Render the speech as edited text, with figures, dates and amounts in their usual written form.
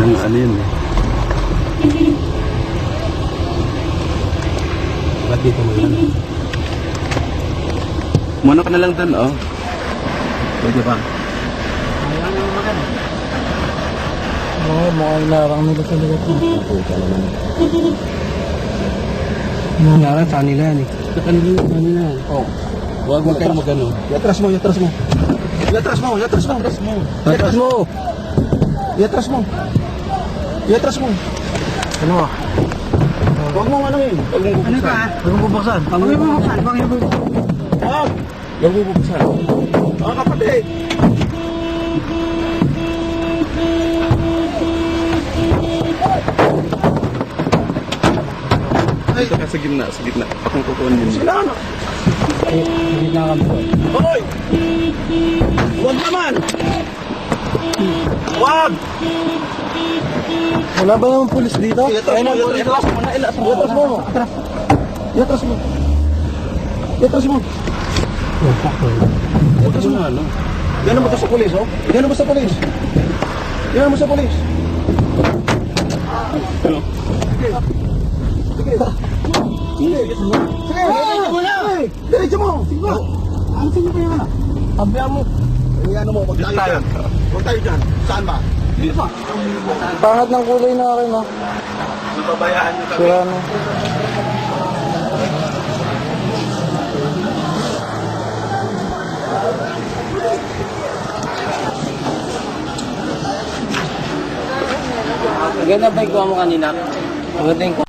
Ang ano yun eh. Ba't dito mo yan? Muna ka na lang doon, oh. Pwede ba? Oo, mukhang larang nila sa lugar ko. Puta naman. Nangyari sa kanila yan eh. Sa kanila yan. Oh. Huwag kayo mag-ano. Yatras mo, yatras mo. Yatras mo, yatras mo. Yatras mo. Atras mo! Yatras mo. Yatras mo. Ano ah? Huwag mo ano yun. Huwag mo bubuksan. Ano ka? Huwag mo bubuksan. Huwag mo bubuksan. Huwag mo bubuksan. Huwag. Huwag mo bubuksan. Mga kapatid. Ay, ito ka sa gitna, sa gitna. Akong kukunin din. Sila ano? Hindi na kami po. Hoy! Huwag naman! Huwag! Wala ba yung pulis dito? Yatras mo, yatras mo. Yatras mo. Yatras mo. Yatras mo. Yatras mo. Ano? Yan mo to sa pulis, oh. Yan mo sa pulis. Yan mo sa pulis. Ano? Sige. Sige. Diretso mo na. Diretso mo. Sige ba? Ano sino kayo na? Tabihan mo. Ano mo, huwag tayo dyan. Huwag tayo dyan. Saan ba? Dito ba? Pangat ng kulay na akin ah. Nababayaan nyo kami. Sira na. Maganda ba yung kuha mo kanina? Maganda yung kuha